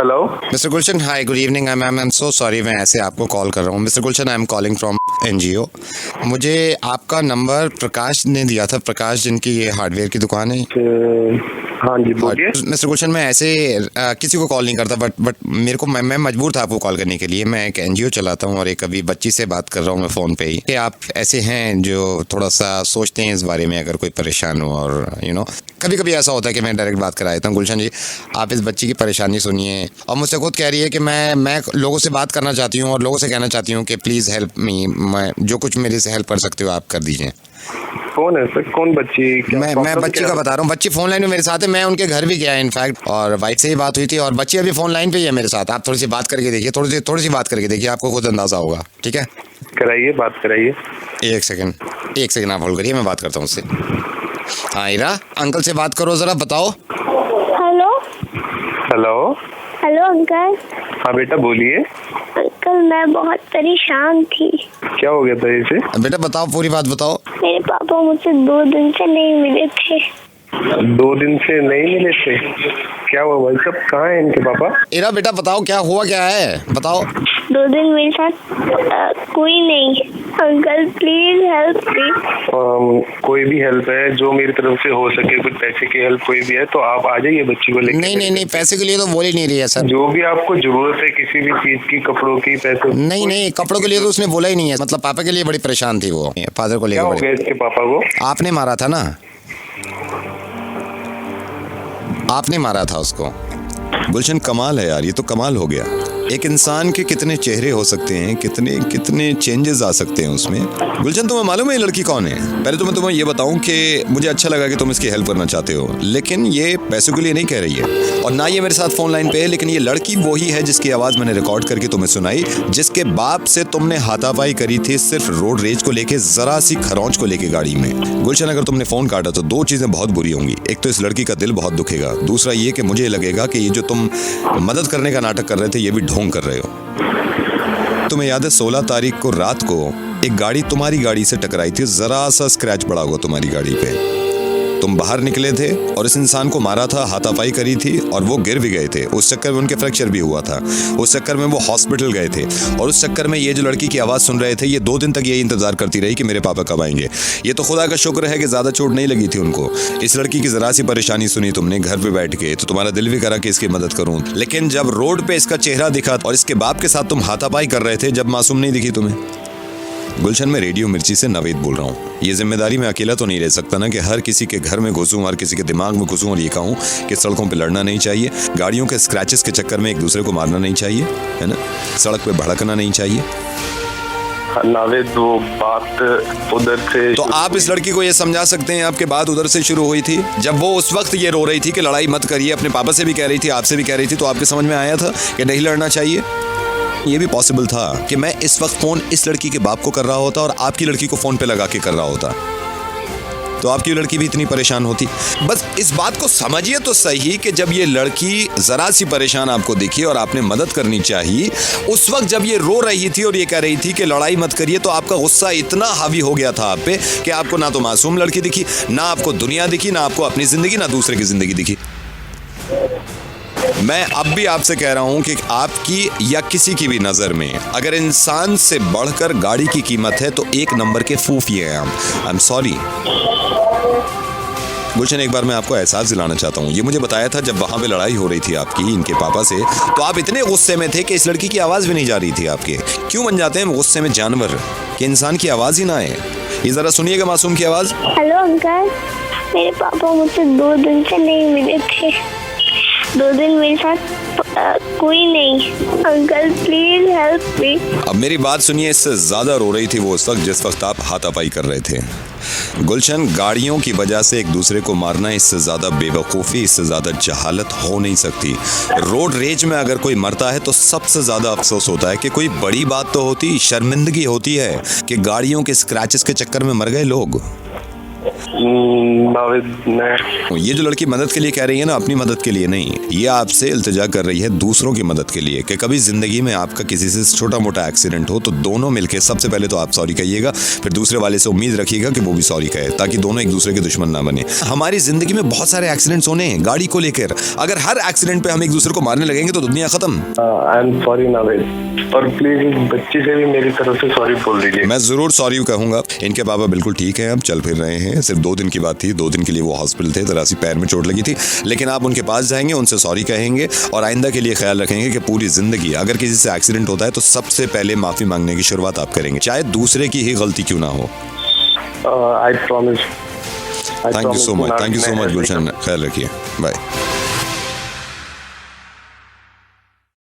Hello mister Gulshan, hi, good evening. I am so sorry, मैं ऐसे आपको call कर रहा हूँ। Mister Gulshan, I am calling from NGO। मुझे आपका नंबर प्रकाश ने दिया था, प्रकाश जिनकी ये हार्डवेयर की दुकान है। हाँ जी, बोलिए। मिस्टर गुलशन, मैं ऐसे किसी को कॉल नहीं करता, बट मेरे को मैं मजबूर था आपको कॉल करने के लिए। मैं एक NGO चलाता हूँ और एक अभी बच्ची से बात कर रहा हूँ मैं फ़ोन पे ही कि आप ऐसे हैं जो थोड़ा सा सोचते हैं इस बारे में, अगर कोई परेशान हो। और कभी कभी ऐसा होता है कि मैं डायरेक्ट बात करा देता हूँ। गुलशन जी, आप इस बच्ची की परेशानी सुनिए। और मुझसे खुद कह रही है कि मैं लोगों से बात करना चाहती हूँ और लोगों से कहना चाहती हूँ कि प्लीज़ हेल्प मी। मैं जो कुछ मेरे से हेल्प कर सकते हो आप कर दीजिए। कौन है सर? कौन बच्ची? मैं बच्ची का बता रहा हूँ। बच्ची फोन लाइन में मेरे साथ है। मैं उनके घर भी गया इनफैक्ट, और वाइफ से ही बात हुई थी, और बच्ची अभी फोन लाइन पे ही है मेरे साथ। आप थोड़ी सी बात करके देखिए, थोड़ी सी बात करके देखिए, आपको खुद अंदाजा होगा। ठीक है, कराइए, बात कराइए। एक सेकंड आप होल्ड करिए, मैं बात करता हूँ उससे। हाँ ईरा, अंकल से बात करो जरा, बताओ। Hello hello hello uncle. हाँ बेटा, बोलिए। अंकल, मैं बहुत परेशान थी। क्या हो गया था इसे? बेटा बताओ, पूरी बात बताओ। मेरे पापा मुझसे 2 दिन से नहीं मिले थे। 2 दिन से नहीं मिले थे? क्या हुआ भाई साहब, कहाँ है इनके पापा? ईरा बेटा बताओ, क्या हुआ, क्या है बताओ। 2 दिन मेरे साथ कोई नहीं। Uncle please help me. कोई भी हेल्प है जो मेरी तरफ से हो सके, कुछ पैसे की हेल्प कोई भी है तो आप आ जाइए बच्ची को लेकर। नहीं, पैसे के लिए तो बोल ही नहीं रही है सर। जो भी आपको जरूरत है किसी भी चीज की, कपड़ों की, पैसों की। नहीं, कपड़ों के लिए तो उसने बोला ही नहीं है। मतलब पापा के लिए बड़ी परेशान थी वो, फादर को क्या हो लेकर। गया इसके पापा को? आपने मारा था ना, आपने मारा था उसको। गुलशन, कमाल है यार, ये तो कमाल हो गया। एक इंसान के कितने चेहरे हो सकते हैं, कितने चेंजेस आ सकते हैं उसमें। गुलशन, तुम्हें मालूम है ये लड़की कौन है? पहले तो मैं तुम्हें ये बताऊं कि मुझे अच्छा लगा कि तुम इसकी हेल्प करना चाहते हो, लेकिन ये पैसों के लिए नहीं कह रही है, और ना ये मेरे साथ फोन लाइन पे है। लेकिन ये लड़की वही है जिसकी आवाज़ मैंने रिकॉर्ड करके तुम्हें सुनाई, जिसके बाप से तुमने हाथापाई करी थी सिर्फ रोड रेज को लेके, जरा सी खरौंच को लेके गाड़ी में। गुलशन, अगर तुमने फोन काटा तो 2 चीजें बहुत बुरी होंगी। एक तो इस लड़की का दिल बहुत दुखेगा, दूसरा ये कि मुझे लगेगा कि ये जो तुम मदद करने का नाटक कर रहे थे, ये भी ढोंग कर रहे हो। तुम्हें याद है 16 तारीख को रात को एक गाड़ी तुम्हारी गाड़ी से टकराई थी, जरा सा स्क्रैच पड़ा हुआ तुम्हारी गाड़ी पे। तुम बाहर निकले थे और इस इंसान को मारा था, हाथापाई करी थी, और वो गिर भी गए थे। उस चक्कर में उनके फ्रैक्चर भी हुआ था, उस चक्कर में वो हॉस्पिटल गए थे, और उस चक्कर में ये जो लड़की की आवाज़ सुन रहे थे, ये 2 दिन तक यही इंतजार करती रही कि मेरे पापा कब आएंगे। ये तो खुदा का शुक्र है कि ज़्यादा चोट नहीं लगी थी उनको। इस लड़की की ज़रा सी परेशानी सुनी तुमने घर पे बैठ के, तो तुम्हारा दिल भी करा कि इसकी मदद करूँ। लेकिन जब रोड पे इसका चेहरा दिखा और इसके बाप के साथ तुम हाथापाई कर रहे थे, जब मासूम नहीं दिखी तुम्हें। गुलशन, मैं रेडियो मिर्ची से नवेद बोल रहा हूँ। ये जिम्मेदारी मैं अकेला तो नहीं रह सकता ना कि हर किसी के घर में घुसूं, हर किसी के दिमाग में घुसूं और ये कहूँ कि सड़कों पे लड़ना नहीं चाहिए, गाड़ियों के स्क्रैचेस के चक्कर में एक दूसरे को मारना नहीं चाहिए, है ना, सड़क पे भड़कना नहीं चाहिए। नावेद, वो बात उधर से तो आप इस लड़की को ये समझा सकते हैं आपके बात उधर से शुरू हुई थी, जब वो उस वक्त ये रो रही थी कि लड़ाई मत करिए, अपने पापा से भी कह रही थी, आपसे भी कह रही थी, तो आपके समझ में आया था कि नहीं लड़ना चाहिए। ये भी पॉसिबल था कि मैं इस वक्त फोन इस लड़की के बाप को कर रहा होता और आपकी लड़की को फोन पे लगा के कर रहा होता, तो आपकी लड़की भी इतनी परेशान होती। बस इस बात को समझिए तो सही कि जब ये लड़की जरा सी परेशान आपको दिखी और आपने मदद करनी चाहिए, उस वक्त जब ये रो रही थी और ये कह रही थी कि लड़ाई मत करिए, तो आपका गुस्सा इतना हावी हो गया था आप पे कि आपको ना तो मासूम लड़की दिखी, ना आपको दुनिया दिखी, ना आपको अपनी जिंदगी, ना दूसरे की जिंदगी दिखी। मैं अब भी आपसे कह रहा हूं कि आपकी या किसी की भी नज़र में अगर इंसान से बढ़कर गाड़ी की कीमत है तो 1 नंबर के फूफिए हैं आप। आई एम सॉरी गुलशन, एक बार मैं आपको एहसास दिलाना चाहता हूँ। ये मुझे बताया था जब वहाँ पे लड़ाई हो रही थी आपकी इनके पापा से, तो आप इतने गुस्से में थे कि इस लड़की की आवाज़ भी नहीं जा रही थी आपके। क्यों बन जाते हैं गुस्से में जानवर कि इंसान की आवाज़ ही ना आए? ये ज़रा सुनिएगा मासूम की आवाज़। हेलो अंकल, मेरे पापा मुझसे 2 दिन से नहीं मिले थे। 2 दिन मेरे साथ कोई नहीं। Uncle please help me. अब मेरी बात सुनिए, इससे ज़्यादा रो रही थी वो उस वक्त जिस वक्त आप हाथापाई कर रहे थे। गुलशन, गाड़ियों की वजह से एक दूसरे को मारना, इससे ज़्यादा बेवकूफ़ी, इससे ज़्यादा जहालत हो नहीं सकती। रोड रेज में अगर कोई मरता है तो सबसे ज़्यादा अफसोस होता है कि कोई बड़ी बात तो होती, शर्मिंदगी होती है कि गाड़ियों के स्क्रैचेस के चक्कर में मर गए लोग। नावेद मैं। ये जो लड़की मदद के लिए कह रही है ना, अपनी मदद के लिए नहीं, ये आपसे इल्तिजा कर रही है दूसरों की मदद के लिए कि कभी जिंदगी में आपका किसी से छोटा मोटा एक्सीडेंट हो तो दोनों मिलके सबसे पहले तो आप सॉरी कहिएगा, फिर दूसरे वाले से उम्मीद रखिएगा कि वो भी सॉरी कहे, ताकि दोनों एक दूसरे के दुश्मन ना बने। हमारी जिंदगी में बहुत सारे एक्सीडेंट्स होने हैं गाड़ी को लेकर, अगर हर एक्सीडेंट पे हम एक दूसरे को मारने लगेंगे तो दुनिया खत्म। आई एम सॉरी नावेद, और प्लीज इस बच्ची से भी मेरी तरफ से सॉरी बोल दीजिए। मैं जरूर सॉरी कहूंगा। इनके पापा बिल्कुल ठीक है, अब चल फिर रहे हैं, सिर्फ 2 दिन की बात थी, 2 दिन के लिए वो हॉस्पिटल थे, जरा सी पैर में चोट लगी थी, लेकिन आप उनके पास जाएंगे, उनसे सॉरी कहेंगे और आइंदा के लिए ख्याल रखेंगे कि पूरी जिंदगी अगर किसी से एक्सीडेंट होता है तो सबसे पहले माफी मांगने की शुरुआत आप करेंगे, चाहे दूसरे की ही गलती क्यों ना हो। I promise. Thank you so much Gulshan, ख्याल रखिए, बाय।